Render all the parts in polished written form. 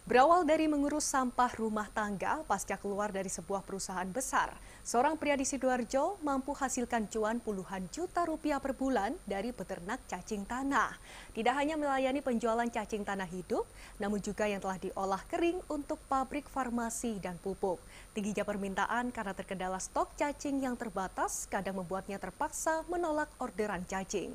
Berawal dari mengurus sampah rumah tangga pasca keluar dari sebuah perusahaan besar, seorang pria di Sidoarjo mampu hasilkan cuan puluhan juta rupiah per bulan dari peternak cacing tanah. Tidak hanya melayani penjualan cacing tanah hidup, namun juga yang telah diolah kering untuk pabrik farmasi dan pupuk. Tingginya permintaan karena terkendala stok cacing yang terbatas kadang membuatnya terpaksa menolak orderan cacing.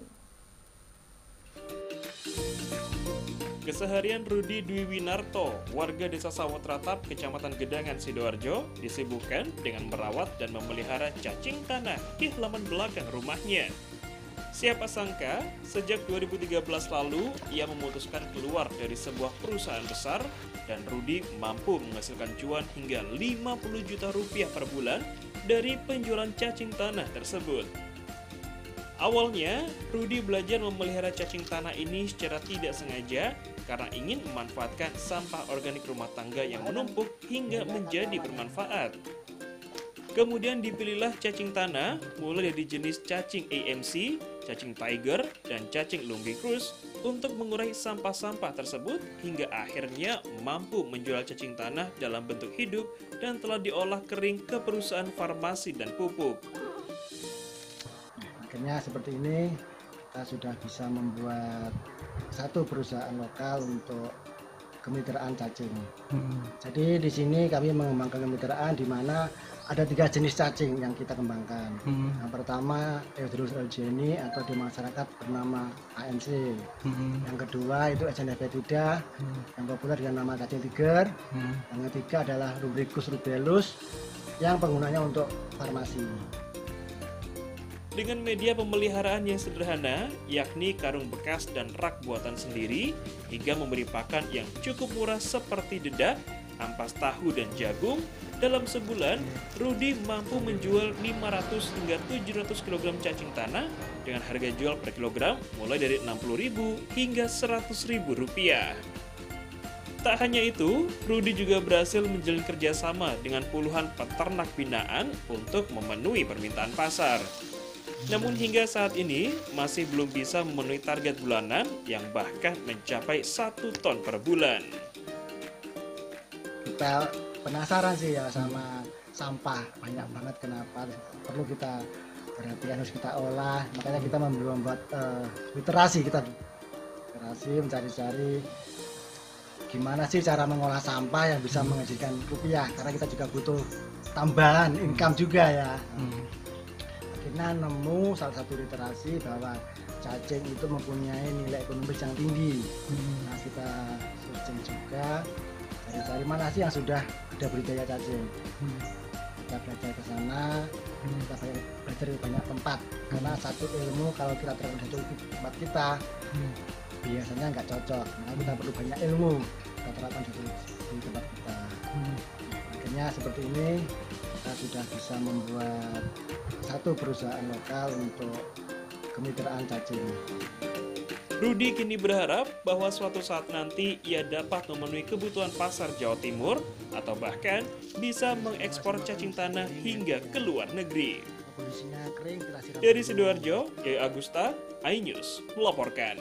Keseharian Rudi Dwi Winarto, warga desa Sawat Ratap, Kecamatan Gedangan, Sidoarjo, disibukkan dengan merawat dan memelihara cacing tanah di halaman belakang rumahnya. Siapa sangka, sejak 2013 lalu, ia memutuskan keluar dari sebuah perusahaan besar dan Rudi mampu menghasilkan cuan hingga 50 juta rupiah per bulan dari penjualan cacing tanah tersebut. Awalnya, Rudi belajar memelihara cacing tanah ini secara tidak sengaja karena ingin memanfaatkan sampah organik rumah tangga yang menumpuk hingga menjadi bermanfaat. Kemudian dipilihlah cacing tanah mulai dari jenis cacing AMC, cacing tiger, dan cacing Lunggicrus untuk mengurai sampah-sampah tersebut hingga akhirnya mampu menjual cacing tanah dalam bentuk hidup dan telah diolah kering ke perusahaan farmasi dan pupuk. Akhirnya seperti ini kita sudah bisa membuat satu perusahaan lokal untuk kemitraan cacing. Jadi di sini kami mengembangkan kemitraan di mana ada 3 jenis cacing yang kita kembangkan. Yang pertama Eudrus eugeni atau di masyarakat bernama ANC. Yang kedua itu Echinacea fetida yang populer dengan nama cacing tiger. Yang ketiga adalah Lumbricus rubellus yang penggunanya untuk farmasi. Dengan media pemeliharaan yang sederhana, yakni karung bekas dan rak buatan sendiri, hingga memberi pakan yang cukup murah seperti dedak, ampas tahu dan jagung, dalam sebulan, Rudi mampu menjual 500 hingga 700 kg cacing tanah dengan harga jual per kilogram mulai dari Rp60.000 hingga Rp100.000. Tak hanya itu, Rudi juga berhasil menjalin kerjasama dengan puluhan peternak binaan untuk memenuhi permintaan pasar. Namun hingga saat ini masih belum bisa memenuhi target bulanan yang bahkan mencapai 1 ton per bulan. Kita penasaran sih ya sama sampah, banyak banget kenapa perlu kita perhatikan, harus kita olah. Makanya kita membuat literasi, mencari-cari gimana sih cara mengolah sampah yang bisa menghasilkan rupiah, karena kita juga butuh tambahan income juga ya. Akhirnya nemu salah satu literasi bahwa cacing itu mempunyai nilai ekonomis yang tinggi. Nah, kita searching juga cari mana sih yang sudah ada budidaya cacing. Kita belajar ke sana, kita belajar di banyak tempat. Karena satu ilmu kalau kita terapkan di tempat kita biasanya nggak cocok. Nah, kita perlu banyak ilmu kita terapkan di tempat kita. Akhirnya seperti ini kita sudah bisa membuat satu perusahaan lokal untuk kemitraan cacing. Rudi kini berharap bahwa suatu saat nanti ia dapat memenuhi kebutuhan pasar Jawa Timur atau bahkan bisa mengekspor cacing tanah hingga ke luar negeri. Dari Sidoarjo, Yoyo Agusta, iNews melaporkan.